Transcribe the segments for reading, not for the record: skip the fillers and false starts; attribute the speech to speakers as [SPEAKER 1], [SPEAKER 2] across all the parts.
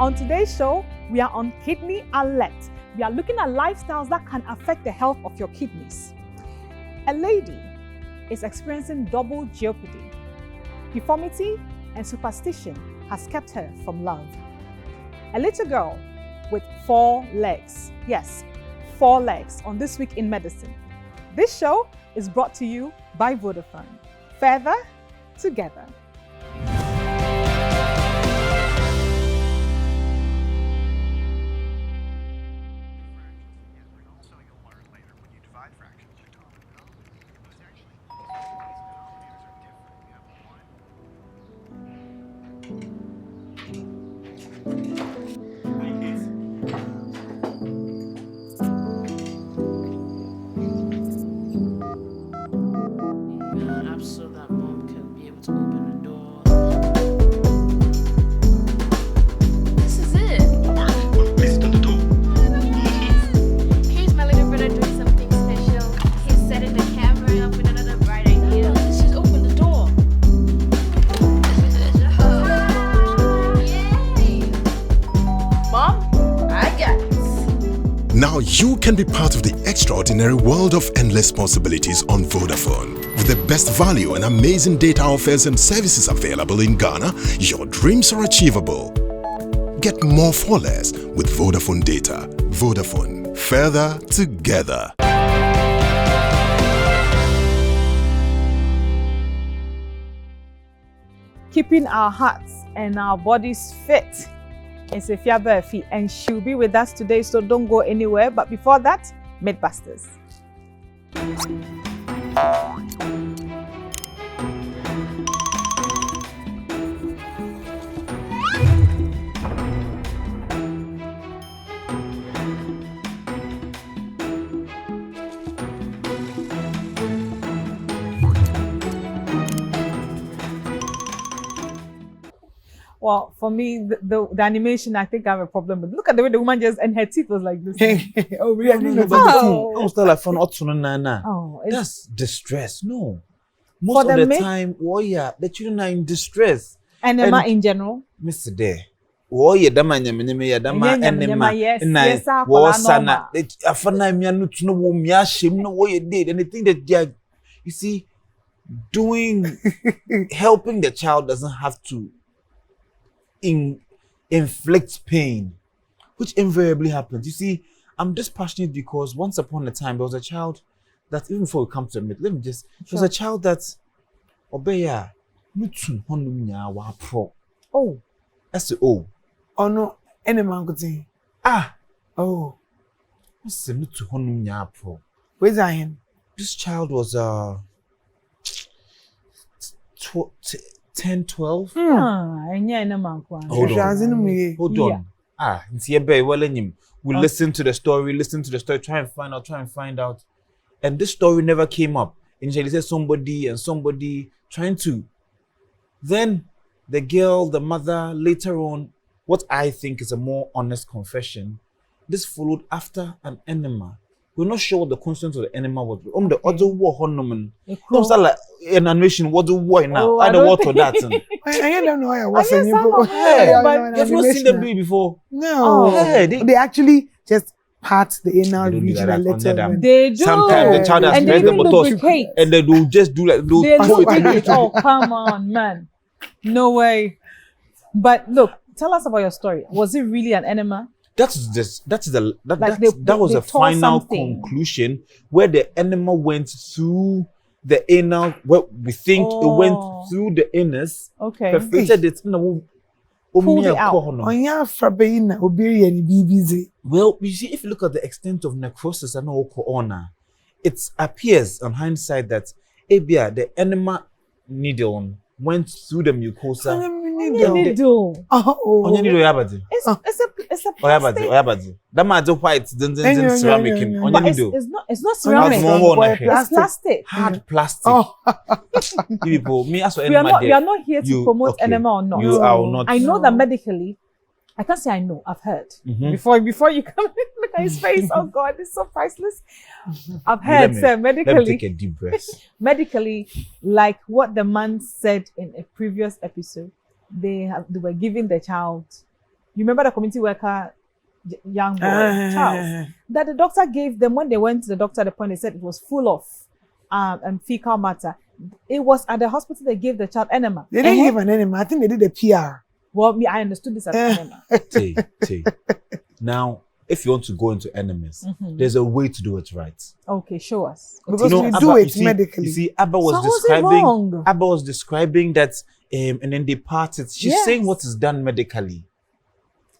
[SPEAKER 1] On today's show, we are on Kidney Alert. We are looking at lifestyles that can affect the health of your kidneys. A lady is experiencing double jeopardy. Deformity and superstition has kept her from love. A little girl with 4 legs. Yes, 4 legs on This Week in Medicine. This show is brought to you by Vodafone. Further, together.
[SPEAKER 2] Now you can be part of the extraordinary world of endless possibilities on Vodafone. With the best value and amazing data offers and services available in Ghana, your dreams are achievable. Get more for less with Vodafone data. Vodafone, further together.
[SPEAKER 1] Keeping our hearts and our bodies fit is Barfi, and she'll be with us today, so don't go anywhere. But before that, Mythbusters. Well, for me, the animation, I think I have a problem with. Look at the way the woman just, and her teeth was like this.
[SPEAKER 3] Oh, really? I didn't know about the teeth. I was still like,
[SPEAKER 1] Oh,
[SPEAKER 3] that's distress. No. Most of the time, the children are in distress.
[SPEAKER 1] Enema in general?
[SPEAKER 3] Mr. Day. Dama enema.
[SPEAKER 1] Yes,
[SPEAKER 3] Sana. Afana mianu tuno wo miashim no wo did. And the thing that they are, you see, helping the child doesn't have to inflict pain, which invariably happens. You see, I'm just passionate because once upon a time there was a child that, even before we come to admit, there was a child that obeya mutun honum wa pro.
[SPEAKER 1] Oh,
[SPEAKER 3] that's the O.
[SPEAKER 4] Oh no, any man could say.
[SPEAKER 3] Oh, what's the mutun honum pro?
[SPEAKER 4] Where's I him?
[SPEAKER 3] This child was 10, 12.
[SPEAKER 1] Hold on.
[SPEAKER 3] We listen to the story, try and find out. And this story never came up. Initially, said somebody trying to. Then the girl, the mother, later on, what I think is a more honest confession, this followed after an enema. We're not sure what the content of the enema was. The other war hormones. No, like an animation. What the war now? I don't want to that.
[SPEAKER 4] I don't know. I wasn't.
[SPEAKER 3] You've not seen them do it before.
[SPEAKER 4] No. They actually just part the anal region a little.
[SPEAKER 1] They do.
[SPEAKER 3] Sometimes the child has pressed the buttons, and they do just do like
[SPEAKER 1] those. Oh, come on, man. No way. But look, tell us about your story. Was it really an enema?
[SPEAKER 3] That was a final conclusion where the enema went through the anal, where we think it went through the anus.
[SPEAKER 1] Okay.
[SPEAKER 3] Perforated it.
[SPEAKER 1] Pulled it out.
[SPEAKER 3] Well, you see, if you look at the extent of necrosis and all corona, it appears on hindsight that the enema needle went through the mucosa.
[SPEAKER 1] Needle. It's a plastic.
[SPEAKER 3] That might do white, then ceramic.
[SPEAKER 1] It's not ceramic. It's plastic.
[SPEAKER 3] Hard plastic. People, me as
[SPEAKER 1] we are not here to promote enema or not.
[SPEAKER 3] You are not.
[SPEAKER 1] I know that medically, I can't say I know. I've heard. Before you come look at his face. Oh God, it's so priceless. I've heard, sir, medically.
[SPEAKER 3] Let me take a deep breath.
[SPEAKER 1] Medically, like what the man said in a previous episode, they were giving the child You remember the community worker, young boy, Charles, that the doctor gave them when they went to the doctor at the point, they said it was full of fecal matter. It was at the hospital they gave the child enema.
[SPEAKER 4] They didn't give an enema. I think they did a PR.
[SPEAKER 1] Well, me, I understood this as enema.
[SPEAKER 3] Now, if you want to go into enemas, there's a way to do it right.
[SPEAKER 1] Okay, show us.
[SPEAKER 4] Because we do it medically.
[SPEAKER 3] You see, Abba was describing that, and then they parted. She's saying what is done medically.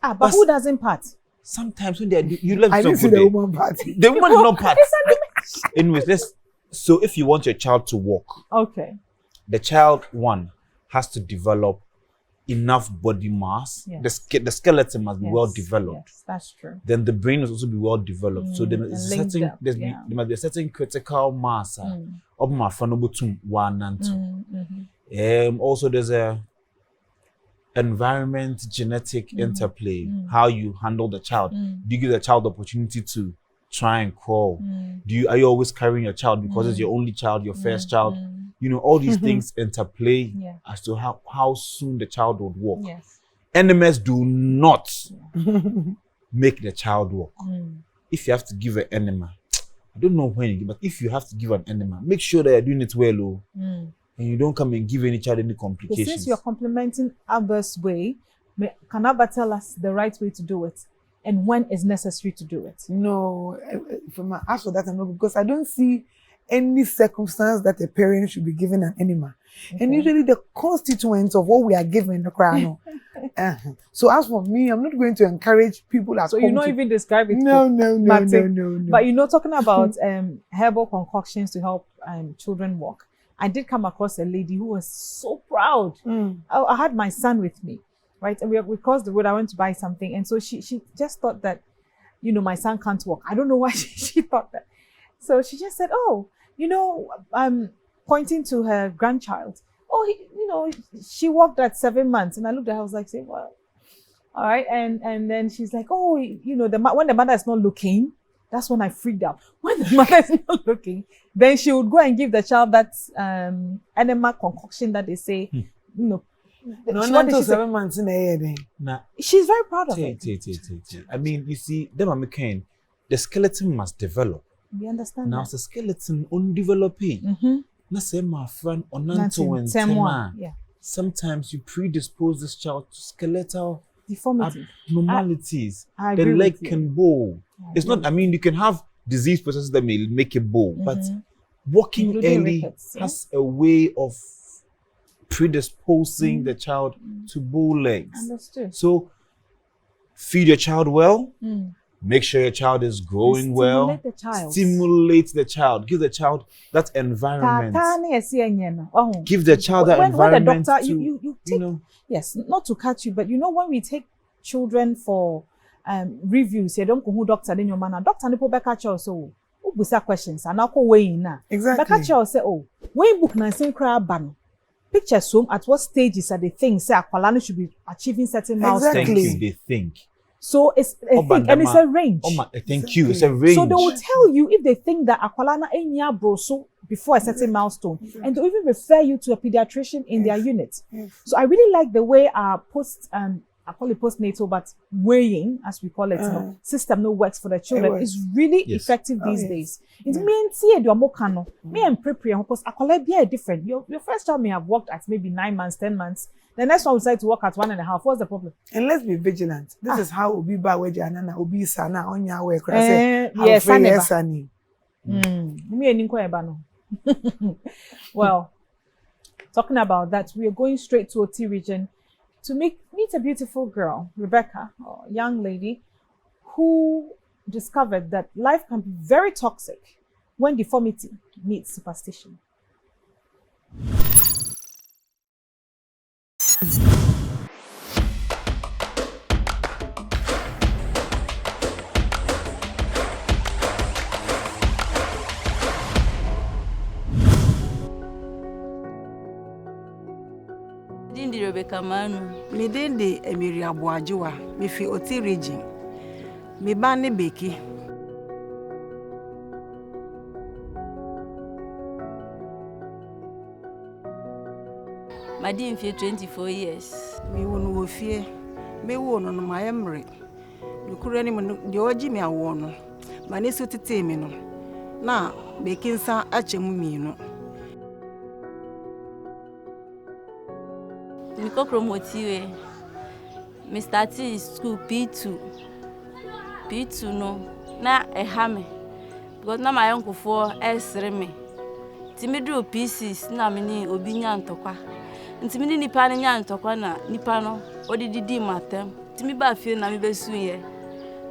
[SPEAKER 1] But who doesn't part?
[SPEAKER 3] Sometimes when you left
[SPEAKER 4] I didn't see the woman part.
[SPEAKER 3] The woman did not part. Anyways, so if you want your child to walk,
[SPEAKER 1] okay,
[SPEAKER 3] the child has to develop enough body mass.
[SPEAKER 1] Yes.
[SPEAKER 3] The skeleton must be well developed.
[SPEAKER 1] Yes, that's true.
[SPEAKER 3] Then the brain must also be well developed. So there must be a certain critical mass. Also, there's a environment genetic interplay. How you handle the child. Do you give the child the opportunity to try and crawl? Are you always carrying your child because it's your only child, your first child? You know, all these things interplay as to how soon the child would walk.
[SPEAKER 1] Yes.
[SPEAKER 3] Enemas do not make the child walk. If you have to give an enema, I don't know when you give, but if you have to give an enema, make sure that you're doing it well, and you don't come and give any child any complications.
[SPEAKER 1] But since you're complementing Abba's way, can Abba tell us the right way to do it and when is necessary to do it?
[SPEAKER 4] No, as for that, I know, because I don't see any circumstance that a parent should be given an enema. Okay. And usually the constituents of what we are given the crown. So as for me, I'm not going to encourage people at
[SPEAKER 1] home. So you're not even describing it.
[SPEAKER 4] No.
[SPEAKER 1] But talking about herbal concoctions to help children walk. I did come across a lady who was so proud. I had my son with me, right? And we crossed the road. I went to buy something. And so she just thought that, my son can't walk. I don't know why she thought that. So she just said, pointing to her grandchild. She walked at 7 months. And I looked at her, I was like, say, well, all right. And then she's like, when the mother is not looking, that's when I freaked out. When the mother is not looking, then she would go and give the child that enema concoction that they say,
[SPEAKER 4] not until 7 months in a year then.
[SPEAKER 1] She's very proud of it.
[SPEAKER 3] I mean, you see, the skeleton must develop.
[SPEAKER 1] We understand
[SPEAKER 3] now
[SPEAKER 1] that.
[SPEAKER 3] The skeleton undeveloping. My friend, sometimes you predispose this child to skeletal
[SPEAKER 1] deformity,
[SPEAKER 3] abnormalities. The leg can bow. It's not. You can have disease processes that may make it bow, but walking early has a way of predisposing the child to bow legs.
[SPEAKER 1] Understood.
[SPEAKER 3] So, feed your child well. Make sure your child is growing well. Stimulate the child. Give the child that environment. Give the child that environment.
[SPEAKER 1] When the doctor, you take, yes, not to cut you, but when we take children for reviews, you don't go who doctor in your man. Doctor nipo beka cho so ubusa questions and ako way na.
[SPEAKER 4] Exactly.
[SPEAKER 1] Beka cho say when book na say cry ban. Picture some at what stages are the things say akwala should be achieving certain milestones.
[SPEAKER 4] Exactly.
[SPEAKER 3] They think.
[SPEAKER 1] So it's a thing, and it's a range.
[SPEAKER 3] Thank you. It's a range.
[SPEAKER 1] So they will tell you if they think that akwalana enya broso before a certain milestone, and they'll even refer you to a pediatrician in their unit. So I really like the way our I call it postnatal, but weighing, as we call it, system works for the children. It's really effective these days. It's me and prepare because akwala be different. Your first child may have worked at maybe 9 months, 10 months. The next one will decide to work at 1.5. What's the problem?
[SPEAKER 4] And let's be vigilant. This is how Obi Baweji and Obi Sana on your way.
[SPEAKER 1] Yes, well, talking about that, we are going straight to OT region to meet a beautiful girl, Rebecca, a young lady, who discovered that life can be very toxic when deformity meets superstition.
[SPEAKER 5] Rebecca Manu.
[SPEAKER 6] Me dende Emiri Abuajiwa. Me fi OT region. Me bane beki.
[SPEAKER 5] My dear, for 24 years.
[SPEAKER 6] Me wonu wo fie. Me wo no no my emre. Nukure ni mo de oji me awo no. Ma ne so tete me no. Na bekinsa achemu mi no.
[SPEAKER 5] Miko promotive. Me started school P2. P2 no. Na ehame. Because na my uncle for esre me. Ti me do P6 na me ni obi nya ntokwa. Nti me ni nipa ne nya ntokwa na nipa no odididi matem. Ti me ba fie na me besuye.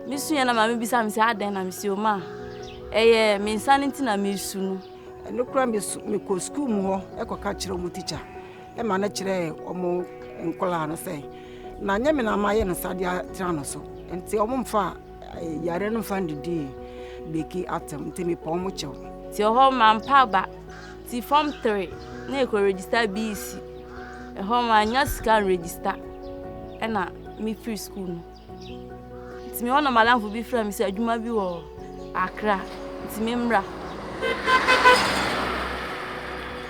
[SPEAKER 5] Me suye na ma me bisa me se aden na me se o ma. Eye me nsan nti na me su no.
[SPEAKER 6] No kura me ko school mu ho ekoka kire omo teacher. E ma na kire omo nkola no say. Na nya me na ma ye no sade atra no so. Nti omo mfa yare no mfa ndidi beki atem nti me pa omo chew.
[SPEAKER 5] Ti ho man pa ba. Ti form 3 na e ko register BC. E ho ma nya scan register. E na me free school no. Ti me wona malamfo bi frɛ me se adwuma bi wo Accra. Ti me mra.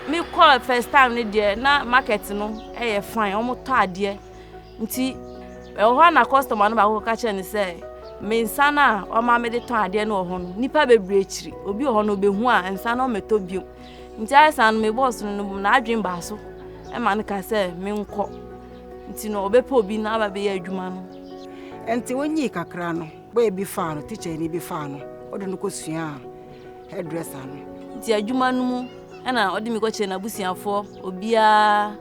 [SPEAKER 5] Me call first time ni there na market no e fine omo to ade nti e ho na customer no ba ko ka che ni say me nsa na o ma me de to ade no ho no nipa bebre chiri obi ho no behu a nsa na o meto biom nti ai san me boss no na adwen ba so e ma ne ka say me nko nti no obepa obi na ba be ya adwuma no
[SPEAKER 6] Enti wonyi kakra no boy bi fa no teacher ni bi fa no odo no kosua hairdresser no
[SPEAKER 5] nti adwuma no mu na odi mi ko che na busiafo obia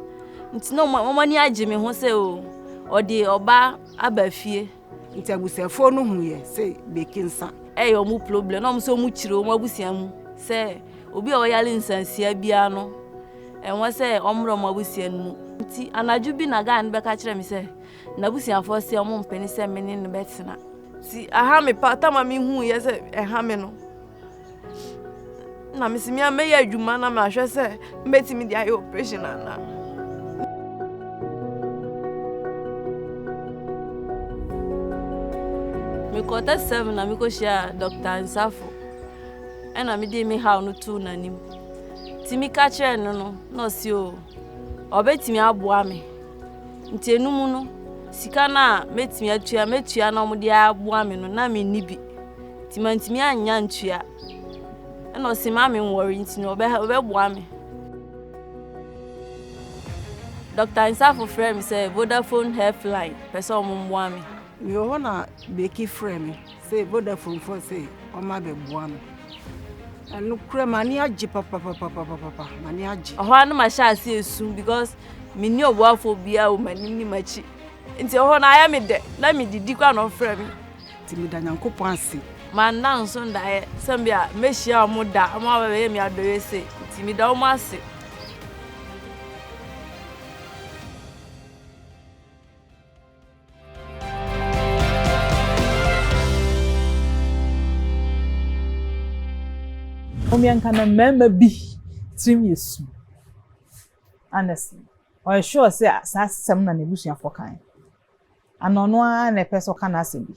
[SPEAKER 5] nti no mo ni age me ho se o odi oba abafie
[SPEAKER 6] nti abusiafo no hu ye say bekinsa
[SPEAKER 5] e yo mu problem no mo so mu chire o mo abusia mu se obi o yale nsansia bia no enwo se omro mo abusia nu nti anaju bi na ga an be ka kire mi se na busiafo se o mo mpeni se me ni no betina ti aha me pa ta ma mi hu ye se eha me no na misimi ame ya adwuma na ma hwe se mbetimi dia ye operation na mi kota 7 na mi ko share Dr. Nsafo na mi dey me how no tu na nim ti mi ka kire no no si o obetimi aboa me nti enum no sika na metimi metua na omo dia aboa me no na me nibi ti mantimi anya ntua no si mama worry nti no be boa me Dr. Nsafo friend say Vodafone Healthline person mo boa me
[SPEAKER 6] me ho na beki friend say Vodafone for say o ma be boa me anu kura mani agi papa mani agi
[SPEAKER 5] ho anu ma sha asi esu because me ni obuafo bia o mani ni machi nti ho na aya me de na me didi kwa no friend
[SPEAKER 6] ti me da nyankopon ase
[SPEAKER 5] man na nso ndae sambia mehia mo da mo abaye mi adoye se ti mi da o ase
[SPEAKER 1] Omianka na member bi trim yesu honestly or sure say asasem na nebusuafo kan anono a na person kan asebi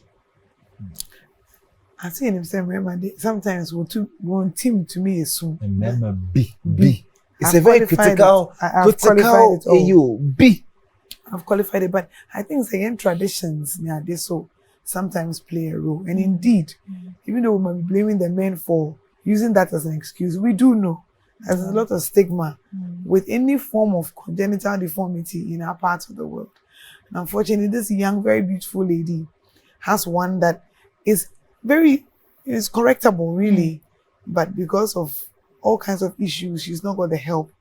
[SPEAKER 4] I see him saying, remember, sometimes one team to me is soon.
[SPEAKER 3] Remember, B. It's
[SPEAKER 4] I've
[SPEAKER 3] a very critical AU. B.
[SPEAKER 4] I've qualified it, but I think again traditions, yeah, they so sometimes play a role. And indeed, even though we might be blaming the men for using that as an excuse, we do know there's a lot of stigma with any form of congenital deformity in our parts of the world. And unfortunately, this young, very beautiful lady has one that is correctable, really, but because of all kinds of issues, she's not got the help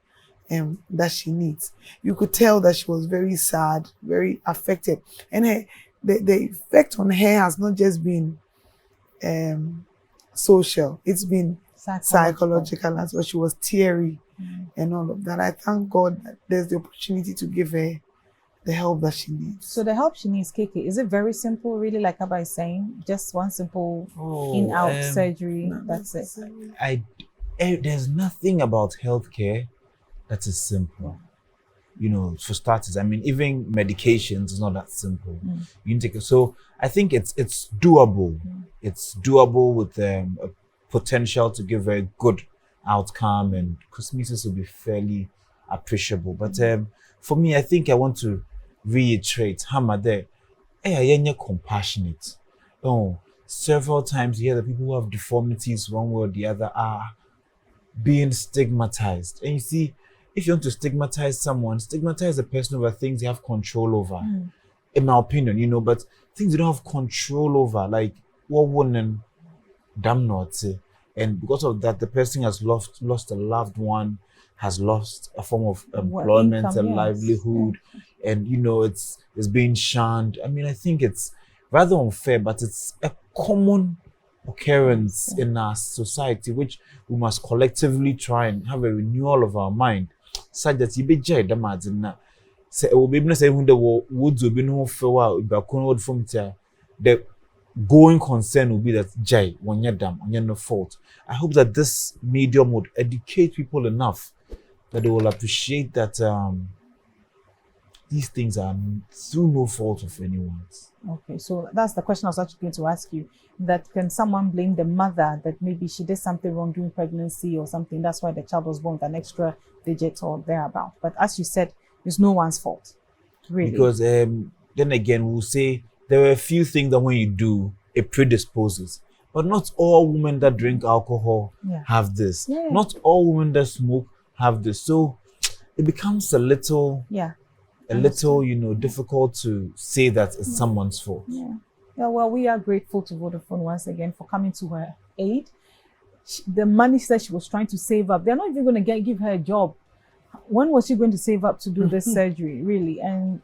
[SPEAKER 4] that she needs. You could tell that she was very sad, very affected, and the effect on her has not just been social; it's been psychological as well. She was teary and all of that. I thank God that there's the opportunity to give her the help that she needs.
[SPEAKER 1] So the help she needs, KK, is it very simple, really, like Abba is saying? Just one simple in-out surgery, that's it?
[SPEAKER 3] There's nothing about healthcare that is simple. You know, for starters, I mean, even medications is not that simple. You can take it. So I think it's doable. It's doable with a potential to give a good outcome, and cosmesis will be fairly appreciable. But for me, I think I want to reiterate, hammer there. you're compassionate. Oh, several times you hear that people who have deformities one way or the other are being stigmatized. And you see, if you want to stigmatize someone, stigmatize the person over things they have control over. In my opinion, you know, but things you don't have control over, like what wouldn't damn not say. And because of that, the person has lost a loved one, has lost a form of employment,
[SPEAKER 1] income,
[SPEAKER 3] a
[SPEAKER 1] yes.
[SPEAKER 3] livelihood, and you know it's being shunned. I mean, I think it's rather unfair, but it's a common occurrence in our society, which we must collectively try and have a renewal of our mind, such that you be jay the madina. Say, will be able to say who the woods will be no fair, the going concern will be that jay when you're dumb, when you're no fault. I hope that this medium would educate people enough that they will appreciate that these things are through no fault of anyone's.
[SPEAKER 1] Okay, so that's the question I was actually going to ask you. That can someone blame the mother that maybe she did something wrong during pregnancy or something? That's why the child was born with an extra digit or thereabout. But as you said, it's no one's fault, really.
[SPEAKER 3] Because then again, we'll say there are a few things that when you do, it predisposes. But not all women that drink alcohol have this.
[SPEAKER 1] Yeah.
[SPEAKER 3] Not all women that smoke have this. So it becomes a little, you know, difficult to say that it's someone's fault.
[SPEAKER 1] Yeah, well, we are grateful to Vodafone once again for coming to her aid. The money that she was trying to save up, they're not even going to give her a job. When was she going to save up to do this surgery, really? And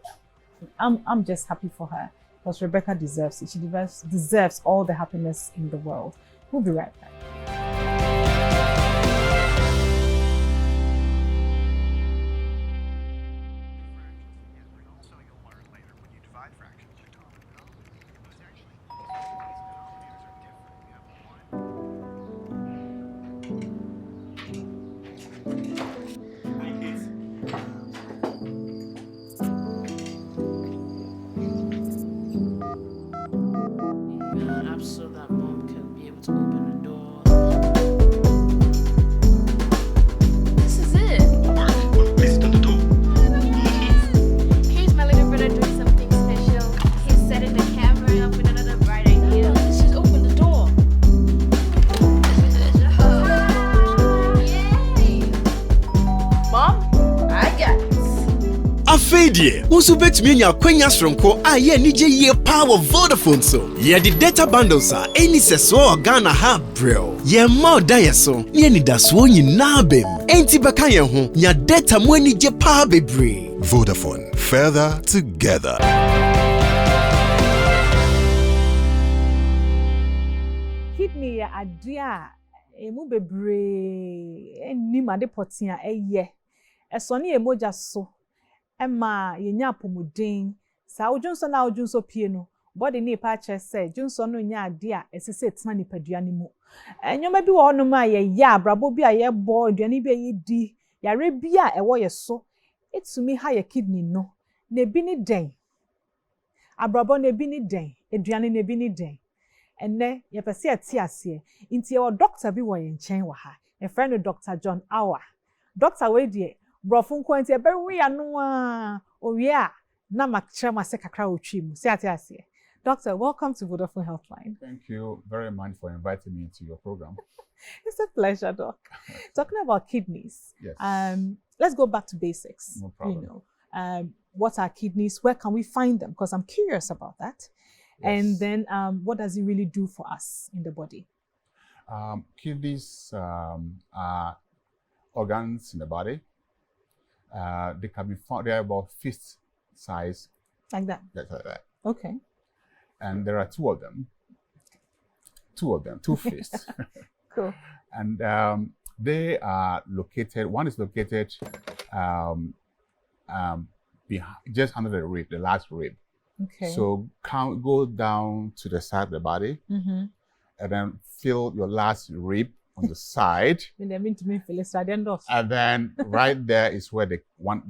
[SPEAKER 1] I'm just happy for her because Rebecca deserves it. She deserves all the happiness in the world. We'll be right back.
[SPEAKER 7] So that mom can be able to open the door. This is it.
[SPEAKER 8] Please open the door.
[SPEAKER 9] Here's my little brother doing something special. He's setting the camera up with another bright idea.
[SPEAKER 7] Let's just open the door.
[SPEAKER 9] Yay!
[SPEAKER 7] Mom, I got this.
[SPEAKER 8] Afedie, musu betumi nya kwanya sronko a ye nije ye power Vodafone so. Ye di data bundles a eni seso Ghana ha brel. Ye ma da ye so, ye ni da so nyina bem. Enti beka ye ho, nya data mo ni je power bebre.
[SPEAKER 2] Vodafone Further together.
[SPEAKER 1] Kidney adia emu bebre eni made potia eye. Eso ni emoja so. Emma yenya apomuden sa odwonso na odwonso pie no body ni pa che say dwonso no nya ade a esese tena ni padua ni mu enyoma bi wo no ma ye ya abrabo bi a ye bo aduane bi a ye di yare bi a ewo ye so etumi ha ye kidney no na bi ni den abrabo na bi ni den aduane na bi ni den enne ye pese ati ase nti ye doctor bi wo ye nchen wa ha e friend no Dr. John Awah doctor we die brofun kwanti e bewe ya no a owie a na makra mase kakra otwim si ate. Doctor, welcome to Vodafone Healthline.
[SPEAKER 10] Thank you very much for inviting me to your program.
[SPEAKER 1] It's a pleasure, Doc. Talking about kidneys.
[SPEAKER 10] Yes.
[SPEAKER 1] Let's go back to basics.
[SPEAKER 10] No problem.
[SPEAKER 1] You know, what are kidneys? Where can we find them? Because I'm curious about that.
[SPEAKER 10] Yes.
[SPEAKER 1] And then what does it really do for us in the body?
[SPEAKER 10] Kidneys are organs in the body. They can be found, they're about fist size.
[SPEAKER 1] Like that?
[SPEAKER 10] Like that.
[SPEAKER 1] Okay.
[SPEAKER 10] And there are two of them, two fists.
[SPEAKER 1] Cool.
[SPEAKER 10] And they are located, one is located behind, just under the rib, the last rib.
[SPEAKER 1] Okay.
[SPEAKER 10] So go down to the side of the body, and then feel your last rib on the side. And then right there is where the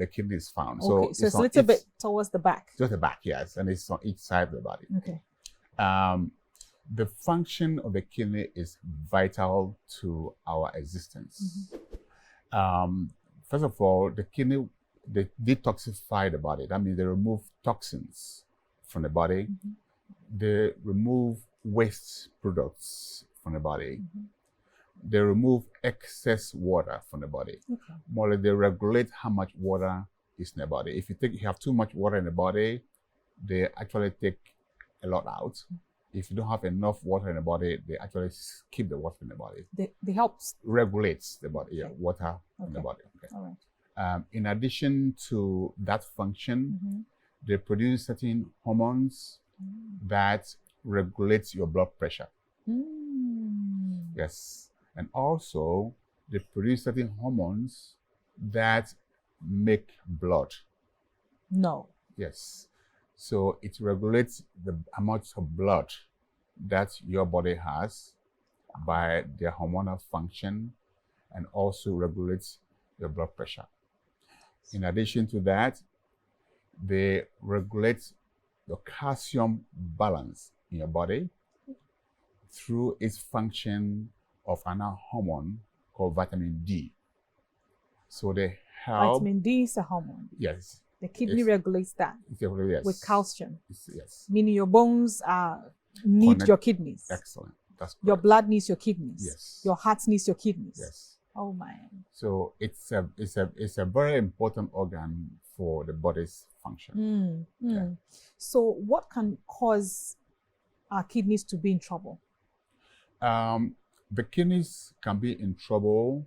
[SPEAKER 10] kidney is found.
[SPEAKER 1] Okay, so it's a little bit towards the back.
[SPEAKER 10] Just the back, yes, and it's on each side of the body.
[SPEAKER 1] Okay.
[SPEAKER 10] The function of the kidney is vital to our existence. First of all, the kidney, they detoxify the body. That means they remove toxins from the body. They remove waste products from the body. They remove excess water from the body. More like they regulate how much water is in the body. If you have too much water in the body, they actually take a lot out. If you don't have enough water in the body, they actually keep the water in the body.
[SPEAKER 1] They help
[SPEAKER 10] regulates the body, water in the body.
[SPEAKER 1] All right.
[SPEAKER 10] In addition to that function, they produce certain hormones that regulate your blood pressure. Yes. And also, they produce certain hormones that make blood.
[SPEAKER 1] No.
[SPEAKER 10] Yes. So it regulates the amount of blood that your body has by their hormonal function, and also regulates your blood pressure. In addition to that, they regulate the calcium balance in your body through its function of another hormone called vitamin D. So they help.
[SPEAKER 1] Vitamin D is a hormone.
[SPEAKER 10] Yes.
[SPEAKER 1] The kidney regulates that
[SPEAKER 10] yes.
[SPEAKER 1] with calcium.
[SPEAKER 10] Yes.
[SPEAKER 1] Meaning your bones need your kidneys.
[SPEAKER 10] Excellent. That's correct.
[SPEAKER 1] Your blood needs your kidneys.
[SPEAKER 10] Yes.
[SPEAKER 1] Your heart needs your kidneys.
[SPEAKER 10] Yes.
[SPEAKER 1] Oh my.
[SPEAKER 10] So it's a very important organ for the body's function.
[SPEAKER 1] So what can cause our kidneys to be in trouble?
[SPEAKER 10] The kidneys can be in trouble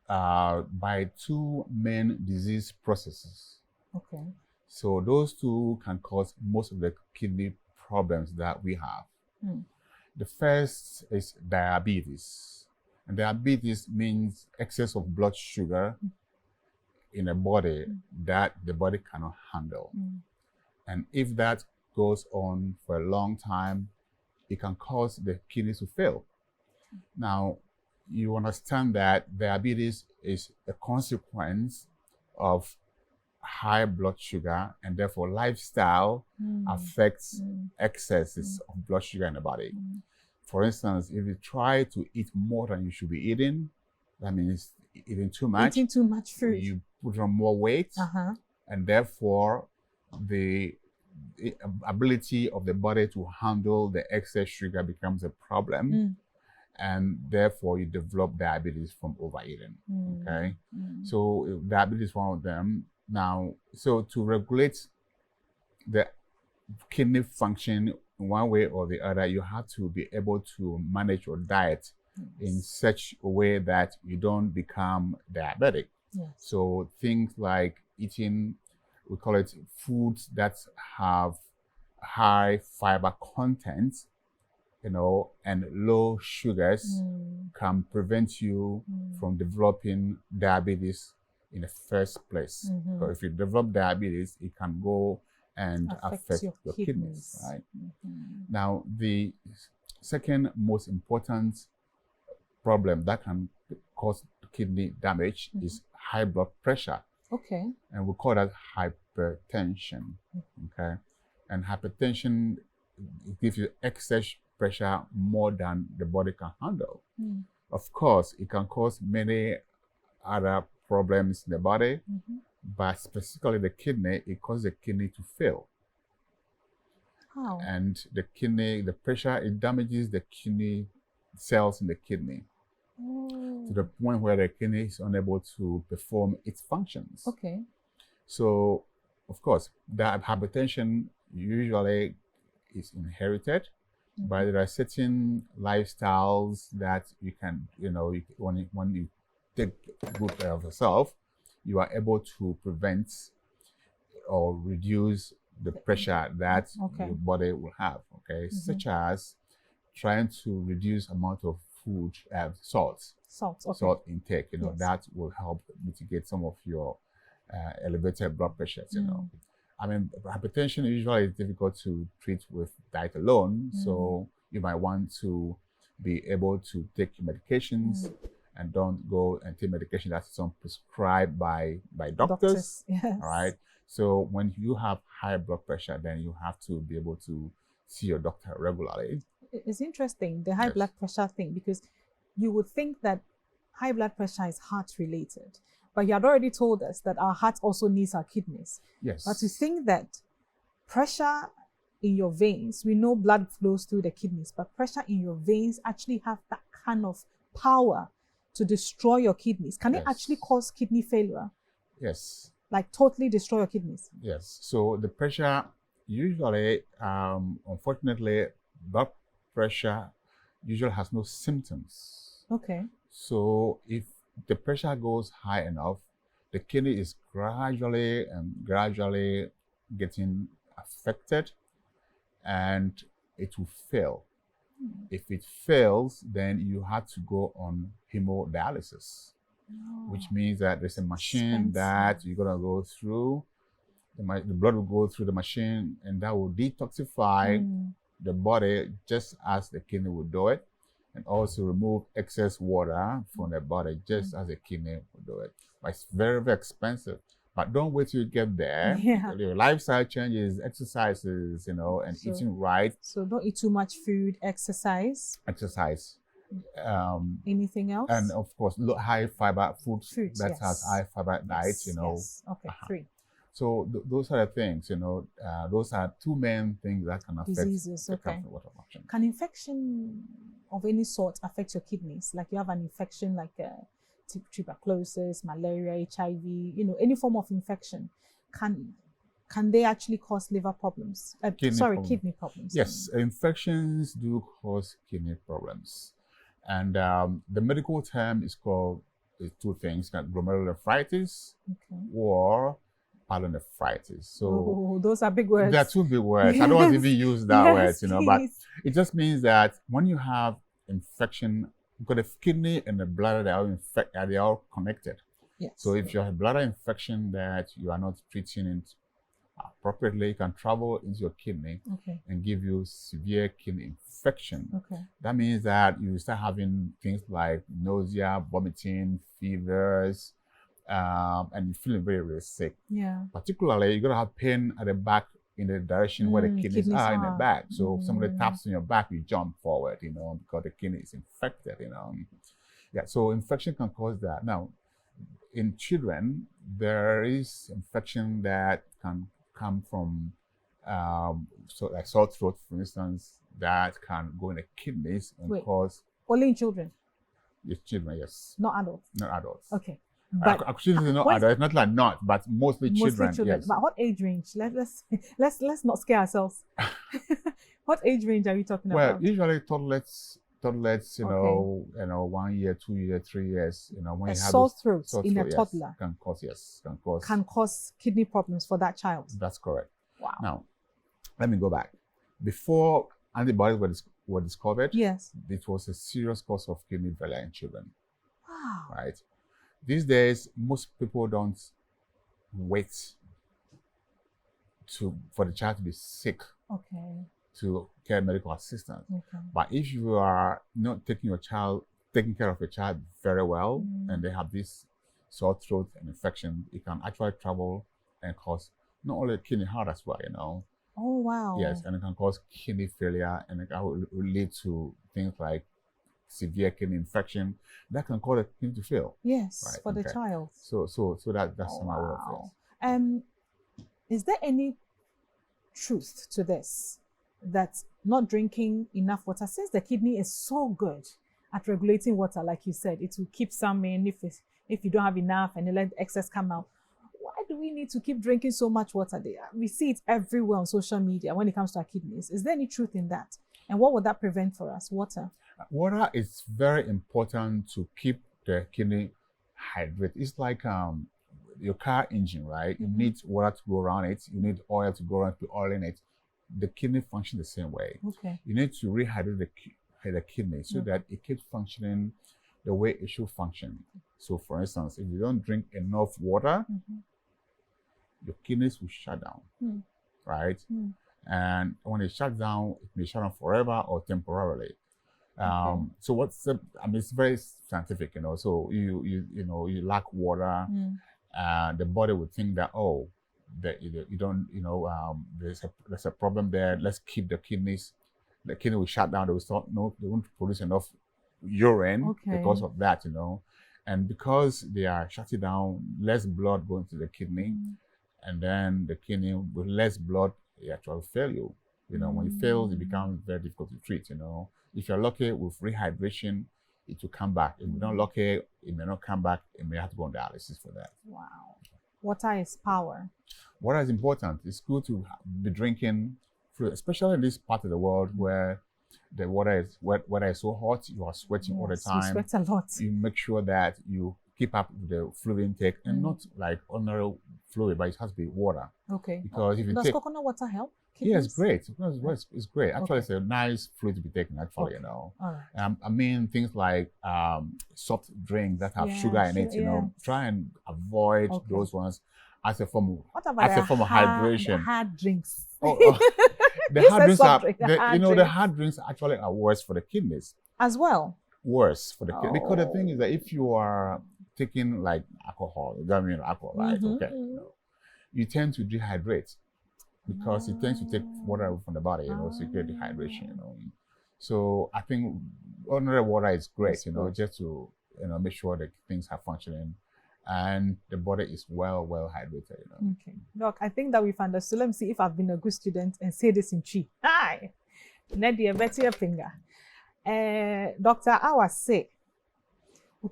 [SPEAKER 10] by two main disease processes.
[SPEAKER 1] Okay.
[SPEAKER 10] So those two can cause most of the kidney problems that we have. The first is diabetes. And diabetes means excess of blood sugar in a body that the body cannot handle. And if that goes on for a long time, it can cause the kidneys to fail. Now, you understand that diabetes is a consequence of high blood sugar, and therefore lifestyle affects excesses of blood sugar in the body. For instance, if you try to eat more than you should be eating, that means eating too much.
[SPEAKER 1] Eating too much food.
[SPEAKER 10] You put on more weight, and therefore the ability of the body to handle the excess sugar becomes a problem. And therefore you develop diabetes from overeating. Okay. So diabetes is one of them. Now, so to regulate the kidney function in one way or the other, you have to be able to manage your diet in such a way that you don't become diabetic. So things like eating, we call it foods that have high fiber content, and low sugars can prevent you from developing diabetes in the first place. So if you develop diabetes, it can go and affect your kidneys, right? Now, the second most important problem that can cause kidney damage is high blood pressure.
[SPEAKER 1] Okay.
[SPEAKER 10] And we call that hypertension. Okay. And hypertension gives you excess pressure more than the body can handle. Of course, it can cause many other problems in the body, but specifically the kidney, it causes the kidney to fail.
[SPEAKER 1] How?
[SPEAKER 10] And the pressure, it damages the kidney cells in the kidney to the point where the kidney is unable to perform its functions.
[SPEAKER 1] Okay.
[SPEAKER 10] So, of course, that hypertension usually is inherited, but there are certain lifestyles that you can, when you take good care of yourself, you are able to prevent or reduce the pressure that your body will have, such as trying to reduce amount of food, salt intake, that will help mitigate some of your elevated blood pressures, I mean, hypertension usually is difficult to treat with diet alone, so you might want to be able to take medications and don't go and take medication that's prescribed by doctors.
[SPEAKER 1] Yes.
[SPEAKER 10] All right. So when you have high blood pressure, then you have to be able to see your doctor regularly.
[SPEAKER 1] It's interesting, the high blood pressure thing, because you would think that high blood pressure is heart related. But you had already told us that our heart also needs our kidneys.
[SPEAKER 10] Yes.
[SPEAKER 1] But to think that pressure in your veins, we know blood flows through the kidneys, but pressure in your veins actually have that kind of power to destroy your kidneys. Can it actually cause kidney failure?
[SPEAKER 10] Yes.
[SPEAKER 1] Like totally destroy your kidneys?
[SPEAKER 10] Yes. So the pressure usually, unfortunately, blood pressure usually has no symptoms.
[SPEAKER 1] Okay.
[SPEAKER 10] So if the pressure goes high enough, the kidney is gradually getting affected and it will fail. If it fails, then you have to go on hemodialysis, which means that there's a machine that you're gonna go through. The blood will go through the machine, and that will detoxify the body just as the kidney will do it, and also remove excess water from the body just as the kidney will do it. But it's very, very expensive. But don't wait till you get there.
[SPEAKER 1] Yeah.
[SPEAKER 10] Your lifestyle changes, exercises, and eating right.
[SPEAKER 1] So don't eat too much food, exercise. Anything else?
[SPEAKER 10] And of course, high fiber foods that
[SPEAKER 1] yes.
[SPEAKER 10] has high fiber diet,
[SPEAKER 1] Yes. Okay, 3.
[SPEAKER 10] So those are the things, those are 2 main things that can affect
[SPEAKER 1] diseases.
[SPEAKER 10] the
[SPEAKER 1] Okay.
[SPEAKER 10] water function.
[SPEAKER 1] Can infection of any sort affect your kidneys? Like you have an infection like tuberculosis, malaria, HIV, any form of infection. Can they actually cause liver problems? Kidney problems.
[SPEAKER 10] Yes, infections do cause kidney problems. And the medical term is called 2 things, glomerulonephritis or pyelonephritis. So
[SPEAKER 1] those are big words.
[SPEAKER 10] They're 2 big words. I don't want to even use that word, but it just means that when you have infection, because the kidney and the bladder, they are all connected.
[SPEAKER 1] Yes.
[SPEAKER 10] So if you have bladder infection that you are not treating it appropriately, it can travel into your kidney and give you severe kidney infection. That means that you start having things like nausea, vomiting, fevers, and you're feeling very, very sick.
[SPEAKER 1] Yeah.
[SPEAKER 10] Particularly, you're going to have pain at the back in the direction where the kidneys are in the back. So if somebody taps on your back, you jump forward, because the kidney is infected, Yeah, so infection can cause that. Now, in children, there is infection that can come from, like sore throat, for instance, that can go in the kidneys and cause.
[SPEAKER 1] Only in children?
[SPEAKER 10] Yes, children, yes.
[SPEAKER 1] Not adults?
[SPEAKER 10] Not adults.
[SPEAKER 1] Okay.
[SPEAKER 10] But children not adults, not like not, but mostly children. Yes.
[SPEAKER 1] But what age range? Let's not scare ourselves. What age range are we talking about?
[SPEAKER 10] Well, usually toddlers, 1 year, 2 years, 3 years, when you have
[SPEAKER 1] sore throat in a toddler
[SPEAKER 10] can
[SPEAKER 1] cause kidney problems for that child.
[SPEAKER 10] That's correct.
[SPEAKER 1] Wow.
[SPEAKER 10] Now, let me go back. Before antibiotics were discovered, it was a serious cause of kidney failure in children.
[SPEAKER 1] Wow.
[SPEAKER 10] Right. These days, most people don't wait for the child to be sick to get medical assistance. But if you are not taking care of your child very well, and they have this sore throat and infection, it can actually travel and cause not only kidney heart as well,
[SPEAKER 1] Oh, wow.
[SPEAKER 10] Yes, and it can cause kidney failure, and it will lead to things like severe kidney infection that can cause the kidney to fail.
[SPEAKER 1] Yes, right? For the child.
[SPEAKER 10] So that's some way of it.
[SPEAKER 1] Is there any truth to this, that not drinking enough water, since the kidney is so good at regulating water, like you said, it will keep some in if you don't have enough and you let the excess come out? Why do we need to keep drinking so much water? We see it everywhere on social media when it comes to our kidneys. Is there any truth in that? And what would that prevent for us? Water?
[SPEAKER 10] Water is very important to keep the kidney hydrated. It's like your car engine, right? You need water to go around it. You need oil to go around to oil in it. The kidney functions the same way. You need to rehydrate the kidney so that it keeps functioning the way it should function. So, for instance, if you don't drink enough water, your kidneys will shut down, right? And when it shuts down, it may shut down forever or temporarily. So it's very scientific, So you lack water, the body would think that that you don't, there's a problem there. Let's keep the kidneys. The kidney will shut down. They won't produce enough urine because of that, And because they are shutting down, less blood going to the kidney, and then the kidney with less blood, it actually fail you. You know, when it fails, it becomes very difficult to treat. You know, if you're lucky with rehydration, it will come back. If you're not lucky, it may not come back. It may have to go on dialysis for that.
[SPEAKER 1] Wow. Water is power.
[SPEAKER 10] Water is important. It's good to be drinking fluid, especially in this part of the world where the water is so hot, you are sweating all the time.
[SPEAKER 1] You sweat a lot.
[SPEAKER 10] You make sure that you keep up with the fluid intake and not like ordinary fluid, but it has to be water.
[SPEAKER 1] Okay.
[SPEAKER 10] Because if you
[SPEAKER 1] does
[SPEAKER 10] take
[SPEAKER 1] coconut water help?
[SPEAKER 10] Yeah, it's great. It's great. Actually, it's a nice fluid to be taken. Actually, you know.
[SPEAKER 1] All right.
[SPEAKER 10] I mean things like soft drinks that have sugar in it. You know, try and avoid those ones as a form of hydration.
[SPEAKER 1] Hard drinks.
[SPEAKER 10] The hard drinks the hard drinks actually are worse for the kidneys.
[SPEAKER 1] As well.
[SPEAKER 10] Worse for the kidneys because the thing is that if you are taking like alcohol, right? Okay, you tend to dehydrate. Because it tends to take water from the body, you know, so you get dehydration, you know. So I think ordinary water is great, you know, just to, you know, make sure that things are functioning and the body is well hydrated, you know.
[SPEAKER 1] Okay. Doc, I think that we've understood. Let me see if I've been a good student and say this in Chi. Hi! Nadia, better your finger. Dr. Awah say,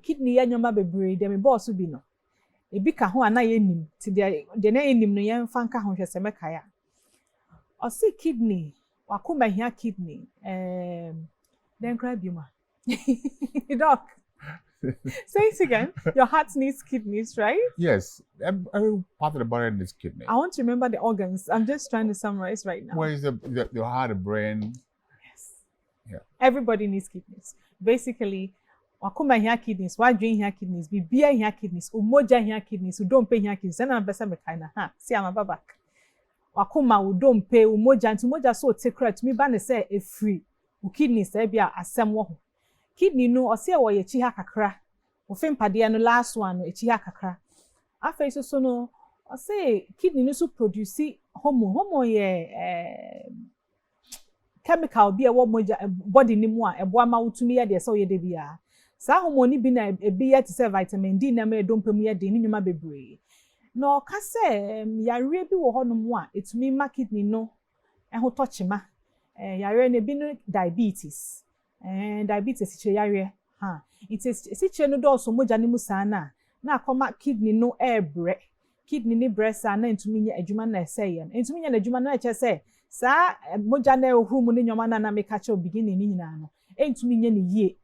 [SPEAKER 1] kidney ya nyoma bebree de me boss bi no. Ebi ka ho ana ye nim, ti de na enim no ye mfa nka ho hwese mekaya. Or say kidney, wakuma here kidney. Then grab you, ma. Doc, say it again. Your heart needs kidneys, right?
[SPEAKER 10] Yes, every part of the body needs kidney.
[SPEAKER 1] I want to remember the organs. I'm just trying to summarize right now.
[SPEAKER 10] Where is your heart, the brain?
[SPEAKER 1] Yes.
[SPEAKER 10] Yeah.
[SPEAKER 1] Everybody needs kidneys. Basically, wakuma here kidneys, why drink here kidneys, bibia here kidneys, umoja here kidneys, udompe here kidneys. And I'm besa mekaina. See, I'm a back. Wakuma udompe umoja nti umoja so secret mi ba ne say e free u kidney say bia asem wo ho kidney no o say wo ye chi ha kakra wo fempade no last one no e chi ha kakra afei so no o say kidney no so produce hormone ye chemical bia wo moja body ni mu a ebo ama wutumi ye de say ye de bia sa hormone bi na e bi ye te say vitamin D na me dompe mu ye de ni nyuma bebree. No, ka say yare bi wo honom a etumi ma kidney no ho tochima yare ne bi no diabetes diabetes che yare it is che no do so moja ni musa na akoma kidney no ebre kidney ni breast na entumi nya adwuma na say ye entumi nya na adwuma na che say sa moja na ehuru mu ni nyoma na meka che beginning ni nyina no entumi nya ni yie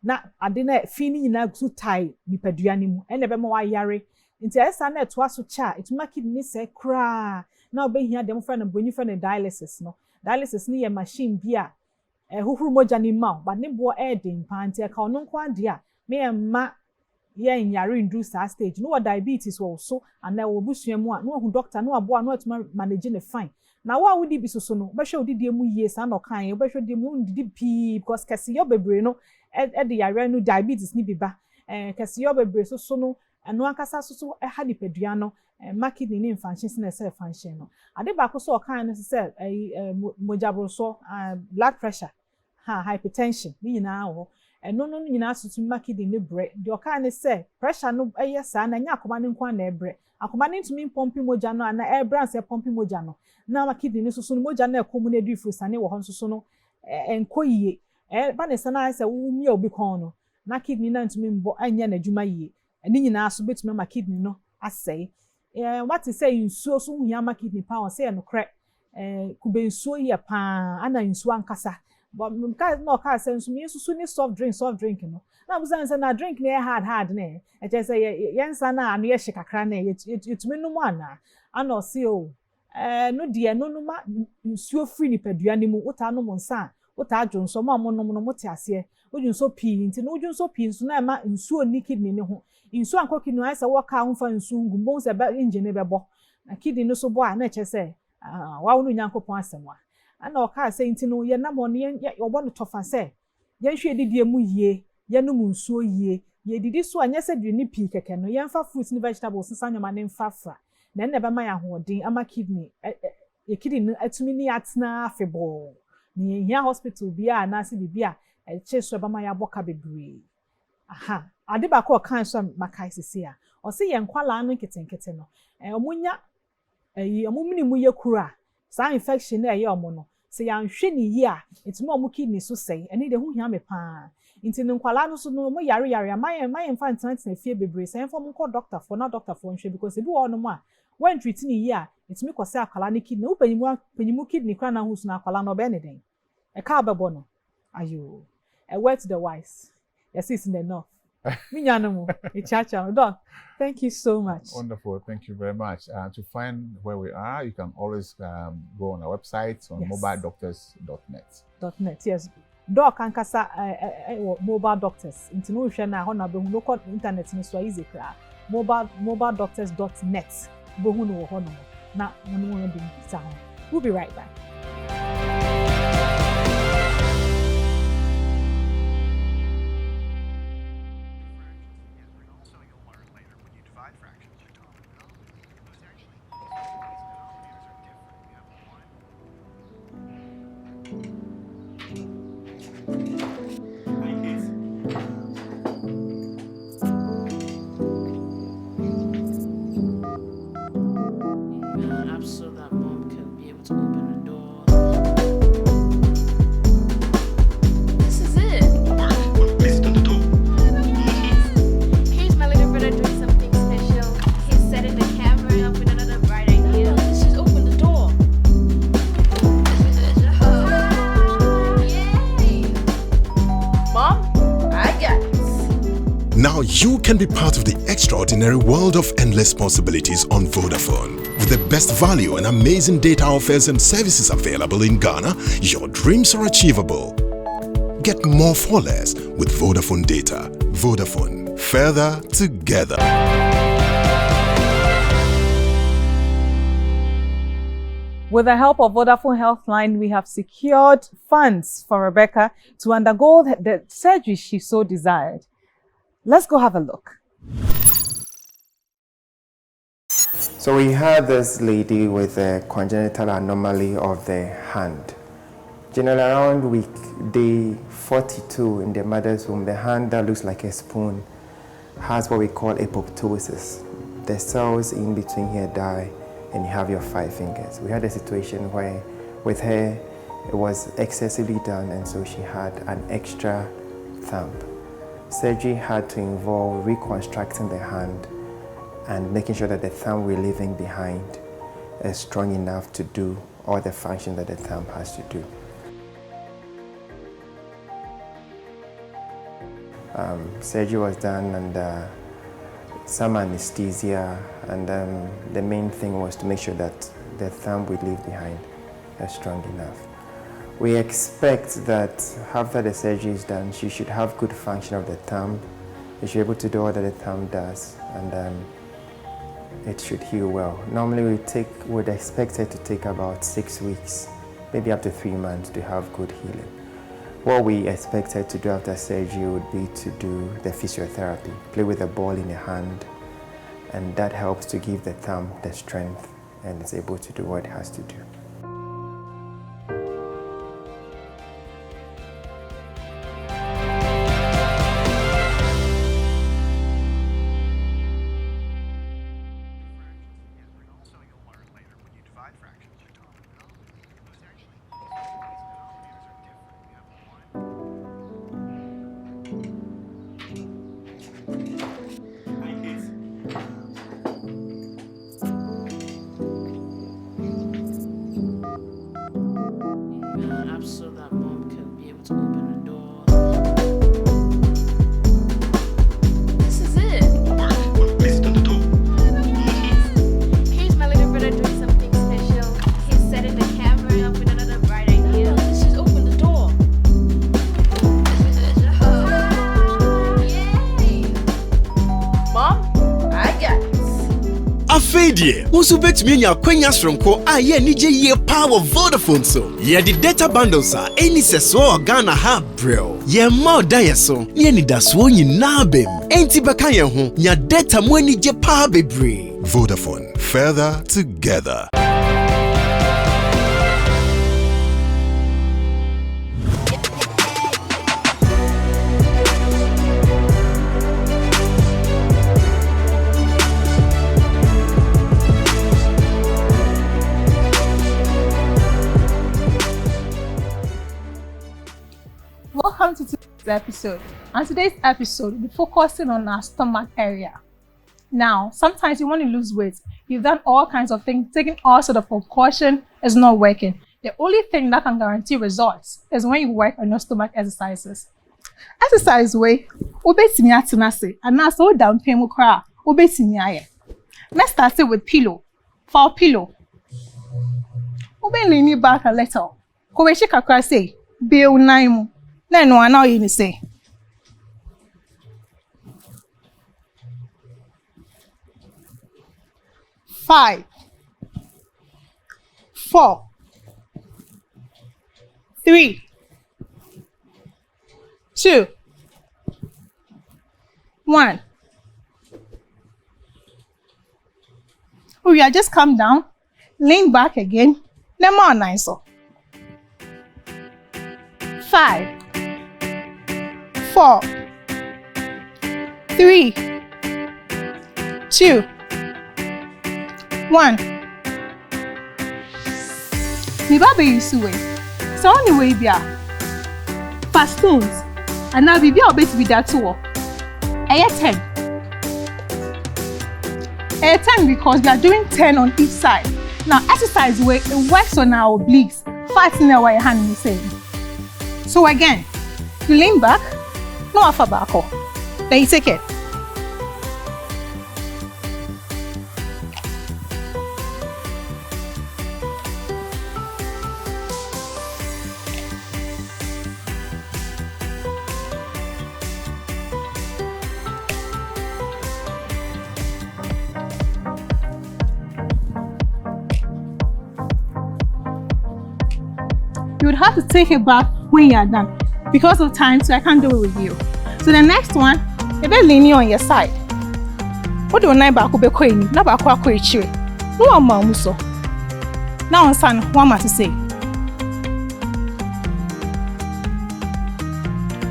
[SPEAKER 1] na ade na fi ni nyina gusu tai nipadua ni mu ene be ma wa yare. Nti esa na eto aso cha etuma kidney se kra na obehia dem fa na bonyi fa na dialysis no dialysis ni ye machine bia huhuru moja ni ma ba ne bo den pa nti ka ono kwa de a me ma ye nyare ndu sa stage no diabetes wo so ana wo busua mu a no hu doctor no abo no etuma manage ne fine na wa wudi bi so no be hwe odidi emu yie sa na kan ye be hwe de mu ndidi pi because kase yo bebre no de yare no diabetes ni biba kase yo bebre so no eno akasa so ha nipadua no ma kidney ni function na say function no ade ba ko so kan no say mojabro so blood pressure hypertension ni nyina ho eno no nyina so ma kidney ni bre de o kan say pressure no sa na nya akoma ni nkwa na ebre akoma ni ntumi pompi moja no na ebran say pompi moja no na ma kidney ni so no moja na ekomu na du frusane wo ho so no enkoyie ba ne sana say wo mi obi kon no na kidney na ntumi mbo anya na adwuma yie eni nyina so betumi ma kidney no asai what is say nsuo so hu ya ma kidney power say no kre kube nsuo ye pa ana nsuo ankasa but mka no ka say nsuo ni soft drink no na busan say na drink na hard na e je say yensa na anu ye hikakra na yetumi no mu ana say o no de no ma nsuo free ni padua ni mu uta no mo nsa uta adwonso ma mo no mo te ase ojunso pii nti no ojunso pii nso na ma nsuo ni kidney ni ho nsuo anko kidney ai say waka ho fa nsuo ngumbo se ba engine be bo na kidney no so bo a na che say wa wonu nyankopon asemwa ana o ka say nti no ye na mo ne obo no tofa say ye hwe didie mu yie ye no mu nsuo yie ye didi so anya se dwene pii keke no ye mfa fruits ni vegetables nsa nyoma ne mfa fra na ne be ma ya hoodin ama kidney ye kidney atumi ni atena afebo ni hia hospital bia na se bibia cheso ba ma ya boka bebre ade ba ko kan so makai sisi a o se ye nkwala no nketenkete no omunya omumini mu ye kura sa infection na ye omo no Se ya nhwe ni yi a etimo mo kidney so sei ene de hu hia me pa nti ne nkwala no so no mo yare mayen fa ntan fie bebre se enfo mo call doctor for na doctor for nhwe because ebi wo no mo a when treat ni yi a etimi kwose akwala ne kidney wo panyimu kidney kra na hu so na akwala no be ne den e ka bebo no ayo a word to the wise yes it's in the north Minyanamu, Doc, thank you so much.
[SPEAKER 10] Wonderful, thank you very much. To find where we are, you can always go on our website on mobiledoctors.net.
[SPEAKER 1] .net, yes. Doc and Kasa mobile doctors. Into no shana hona be local internet in so easy. Mobiledoctors.net. Bohunu hono. Na we'll be right back.
[SPEAKER 7] So that mom can be able to open the door.
[SPEAKER 9] This is it. Here's my little brother doing something special. He's setting the camera up with another bright idea.
[SPEAKER 7] Let's just open the door.
[SPEAKER 9] Yay!
[SPEAKER 7] Mom, I got it.
[SPEAKER 2] Now you can be part of the extraordinary world of endless possibilities on Vodafone. With the best value and amazing data offers and services available in Ghana, your dreams are achievable. Get more for less with Vodafone data. Vodafone, further together.
[SPEAKER 1] With the help of Vodafone Healthline, we have secured funds for Rebecca to undergo the surgery she so desired. Let's go have a look.
[SPEAKER 11] So we had this lady with a congenital anomaly of the hand. Generally around week day 42 in the mother's womb, the hand that looks like a spoon has what we call apoptosis. The cells in between here die and you have your 5 fingers. We had a situation where with her it was excessively done and so she had an extra thumb. Surgery had to involve reconstructing the hand and making sure that the thumb we're leaving behind is strong enough to do all the function that the thumb has to do. Surgery was done under some anesthesia, and the main thing was to make sure that the thumb we leave behind is strong enough. We expect that after the surgery is done, she should have good function of the thumb. She should be able to do all that the thumb does, and it should heal well. Normally we'd expect it to take about 6 weeks, maybe up to 3 months to have good healing. What we expected to do after surgery would be to do the physiotherapy, play with a ball in the hand, and that helps to give the thumb the strength and it's able to do what it has to do.
[SPEAKER 7] So that mom can be able to open the door.
[SPEAKER 9] This is it. Here's my little brother doing something special. He's setting the camera up with another bright idea.
[SPEAKER 7] Let's just open the door.
[SPEAKER 9] Yay!
[SPEAKER 7] Mom, I got it.
[SPEAKER 8] Afedie, usu betumi nya kwanya sronko a ye nije ye power Vodafone so. Ye di data bundles a eni seso Ghana ha brel. Ye ma da ye so, ye ni da so nyina bem. Enti beka ye ho, nya data mo ani je power bebre.
[SPEAKER 2] Vodafone, further together.
[SPEAKER 12] episode. And today's episode will be focusing on our stomach area. Now, sometimes you want to lose weight. You've done all kinds of things, taking all sort of precaution, is not working. The only thing that can guarantee results is when you work on your stomach exercises. Exercise way, obetimi atenase, and now so down paymo cra, obetimi aye. Let's start it with pillow. For pillow. Obe lean me back a little. Koweshi kakra say, Bill naimu. Then no now you say. Five, 4, 3, 2, 1. We are just calm down, lean back again, then more nicer. 5, 4, 3, 2, 1. Me baby you see way. So anyway, bia. Fast stones. And now baby I'll bet to be that too. I 10. I 10 because we are doing 10 on each side. Now exercise way it works on our obliques. Fast in our hand in the same. So again, you lean back, no alpha back. Then you take it. You would have to take it back when you are done. Because of time, so I can't do it with you. So the next one, you better lean on your side. What do you want to be doing? Now back to the no one more so. Now son, one more to say.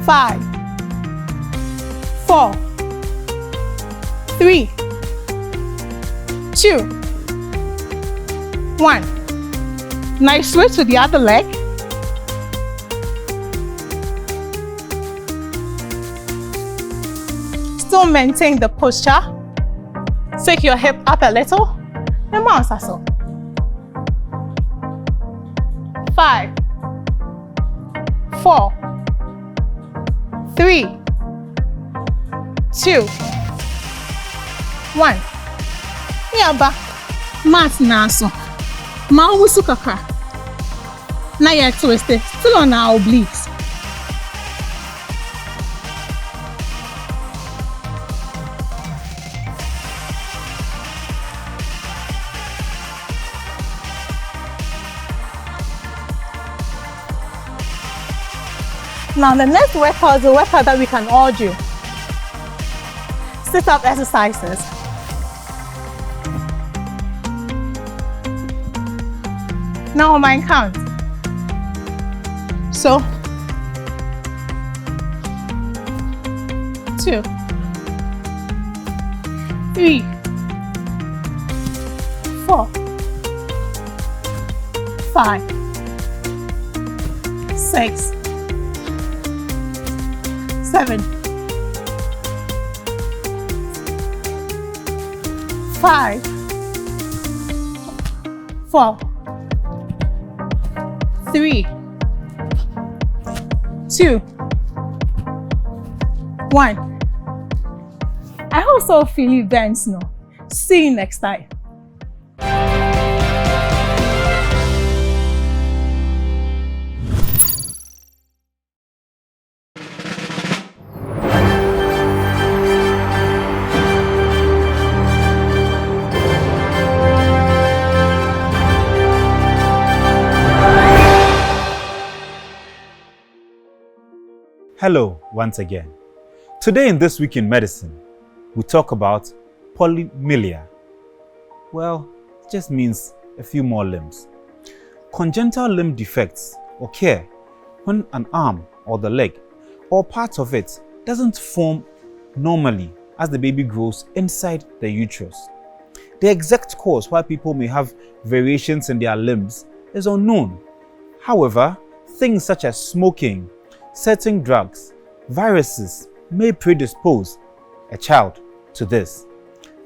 [SPEAKER 12] 5, 4, 3, 2, 1. Now you switch to the other leg. Still maintain the posture. Take your hip up a little. And bounce us up. 5, 4, 3, 2, 1. Yaba. Mat naso. Ma wusu kaka. Now you're twisted. Still on our obliques. Now the next workout is a workout that we can all do. Sit-up exercises. Now on my count. So 2, 3, 4, 5, 6, 7, 5, 4, 3, 2, 1. I also feel events now. See you next time.
[SPEAKER 3] Hello, once again. Today in This Week in Medicine, we talk about polymelia. Well, it just means a few more limbs. Congenital limb defects occur when an arm or the leg or part of it doesn't form normally as the baby grows inside the uterus. The exact cause why people may have variations in their limbs is unknown. However, things such as smoking, certain drugs, viruses may predispose a child to this.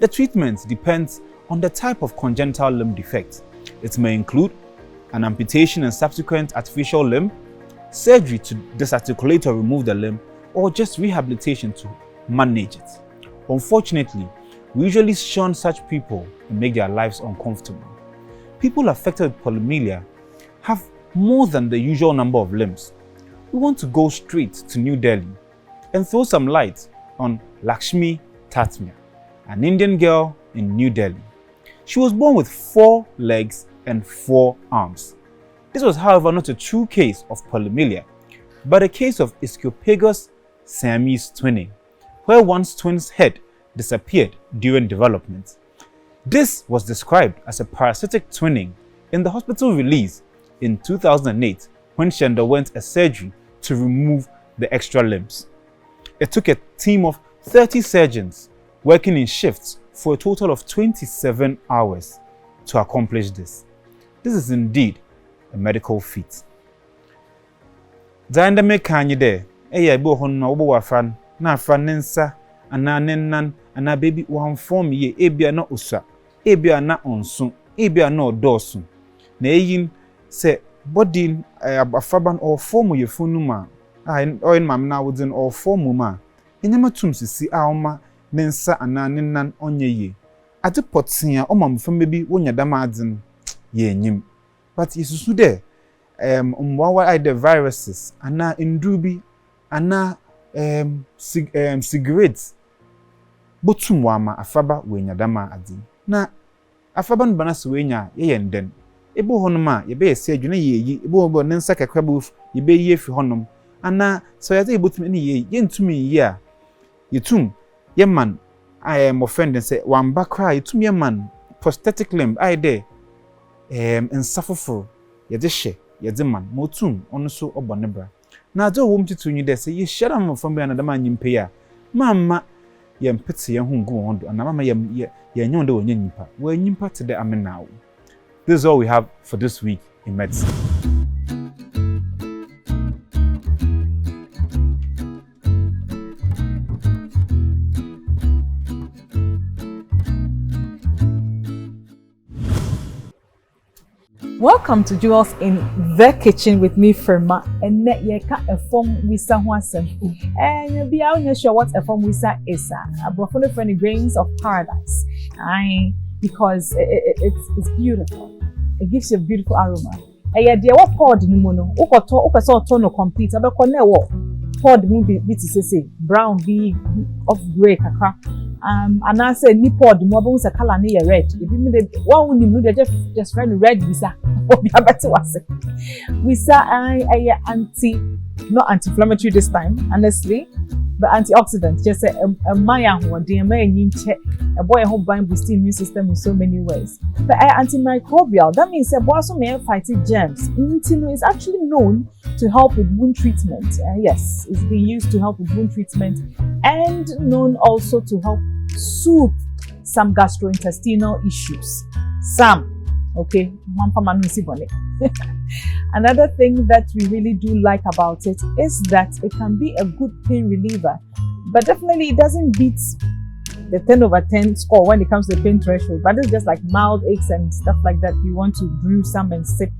[SPEAKER 3] The treatment depends on the type of congenital limb defect. It may include an amputation and subsequent artificial limb, surgery to disarticulate or remove the limb, or just rehabilitation to manage it. Unfortunately, we usually shun such people and make their lives uncomfortable. People affected with polymelia have more than the usual number of limbs. We want to go straight to New Delhi and throw some light on Lakshmi Tatmia, an Indian girl in New Delhi. She was born with 4 legs and 4 arms. This was, however, not a true case of polymelia, but a case of ischiopagus Siamese twinning, where one's twin's head disappeared during development. This was described as a parasitic twinning in the hospital release in 2008 when she underwent a surgery to remove the extra limbs. It took a team of 30 surgeons working in shifts for a total of 27 hours to accomplish this. This is indeed a medical feat. Zanda me kanye de, eya bo hon na obo wafan, na afan nensa, ana nennan, ana baby wan form ye, ebia na usa, ebia na onsun, ebia na odosun. Na eyin se body afaban or form ye funuma, oyin mam na wudin or form ma. Enyama tum sisi a oma nensa ana nennan onye ye. Ade potia oma mfam baby wonya dama adin ye nyim. But isusu de umwawa either viruses ana indubi ana cigarettes botum wama afaba wenya dama adin. Na afaba no bana so wenya ye yenden. Ebo honom a ye be ese adwuna ye yi ebo obo nensa kakra bo ye be ye fi honom ana so ya dey botum ne ye yentumi yi a yetum ye man I am offended say one back cry yetum ye man prosthetic limb I dey insufferable ye de hye ye de man motum ono so obone bra na ade wo mtitu nyi de say ye hyara mo fam bia na dama nyimpe ya mama ye mpete ye hungu hondo na mama ye nyon de wonye nyimpa wo nyimpa te de amenawo. This is all we have for this week in medicine.
[SPEAKER 1] Welcome to Jewels in the Kitchen with me, Firma. And net yeka a form wisa huasem. And you'll be out sure what a form wisa is. A Vodafone Further grains of paradise. Because it's beautiful. It gives you a beautiful aroma. And yeah, dear, what pod ni mono? Oko so tono complete. Abe kone wo pod mu bit say brown be of grey kakra. And I said ni pod mo abe se color ni red. If you me one ni mu de just friend red visa. Obi abati wase. Visa I anti-inflammatory this time, honestly. But antioxidant, just a maya who a boy who bind boost immune system in so many ways. But antimicrobial, that means a boy so may fight germs. It's actually known to help with wound treatment. Yes, it's being used to help with wound treatment and known also to help soothe some gastrointestinal issues. Some, okay, Another thing that we really do like about it is that it can be a good pain reliever, but definitely it doesn't beat the 10/10 score when it comes to the pain threshold. But it's just like mild aches and stuff like that. You want to brew some and sip,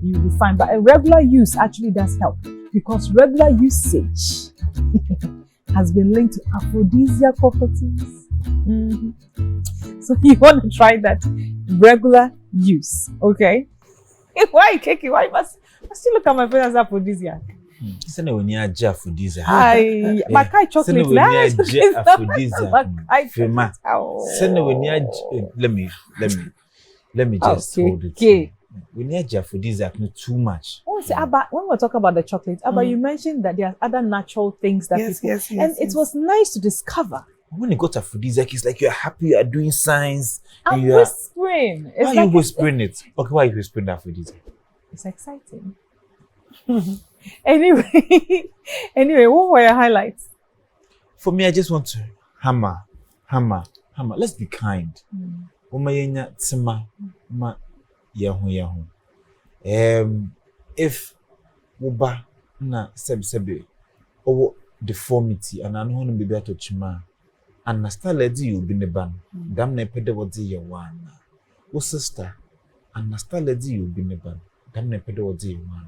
[SPEAKER 1] you'll be fine. But a regular use actually does help because regular usage has been linked to aphrodisiac properties. So you want to try that regular use, okay? Why cakey? Why must you look at my face as aphrodisiac?
[SPEAKER 3] Sene when you are aphrodisiac.
[SPEAKER 1] My kai chocolate.
[SPEAKER 3] Sene when you are aphrodisiac. Fema. Sene when you are. Let me just hold it. Okay. When you are aphrodisiac, not too much.
[SPEAKER 1] Oh, see, Abba, when we talk about the chocolate, Abba, you mentioned that there are other natural things that it was nice to discover.
[SPEAKER 3] When you go to aphrodisiac, it's like you're happy, you're doing science.
[SPEAKER 1] I'm whispering.
[SPEAKER 3] Why are you whispering it? Okay, why are you whispering aphrodisiac?
[SPEAKER 1] It's exciting. Anyway, what were your highlights?
[SPEAKER 3] For me, I just want to hammer. Let's be kind. If Uba na sebi or deformity and an honor be better chima. And Nasta lady you be neban. Damn ne pede what ye one. O sister, and Nasta lady you be neban. Damn ne pede what ye one.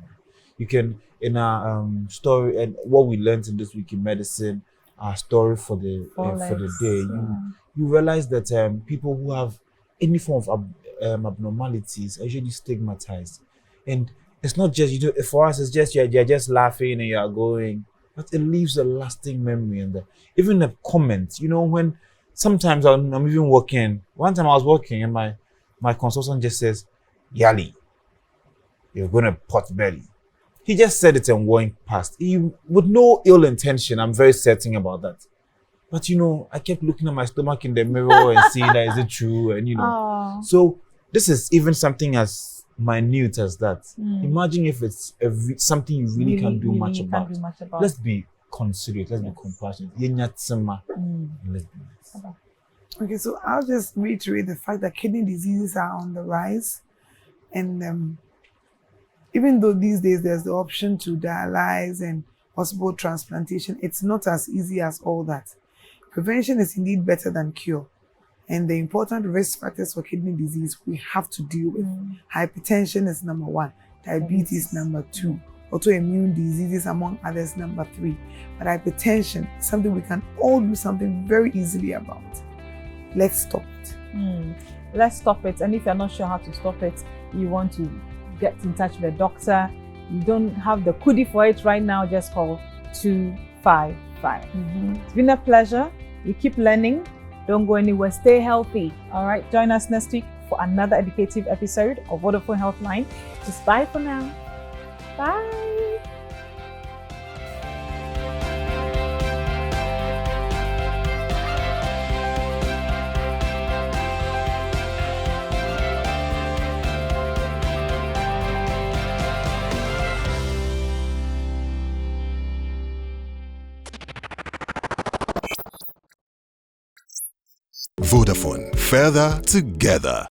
[SPEAKER 3] You can in our story and what we learned in this week in medicine, our story for the day. You realize that people who have any form of abnormalities are usually stigmatized, and it's not just for us. It's just you're just laughing and you are going, but it leaves a lasting memory. And even the comments, when sometimes I'm even working. One time I was working and my consultant just says, "Yali, you're gonna pot belly." He just said it and went past. He with no ill intention. I'm very certain about that. But I kept looking at my stomach in the mirror and seeing that is it true, and so this is even something as minute as that. Imagine if it's something you really can't do much about. Let's be considerate. Let's be compassionate. Let's be nice.
[SPEAKER 4] Okay, so I'll just reiterate the fact that kidney diseases are on the rise, and even though these days there's the option to dialyze and possible transplantation, it's not as easy as all that. Prevention is indeed better than cure. And the important risk factors for kidney disease we have to deal with. Hypertension is number 1, diabetes number 2, autoimmune diseases among others number 3. But hypertension is something we can all do something very easily about. Let's stop it.
[SPEAKER 1] Let's stop it. And if you're not sure how to stop it, you want to get in touch with a doctor. You don't have the kudi for it right now, just call 255. It's been a pleasure. You keep learning. Don't go anywhere. Stay healthy. All right. Join us next week for another educative episode of Vodafone Healthline. Just bye for now. Bye.
[SPEAKER 2] Vodafone, further together.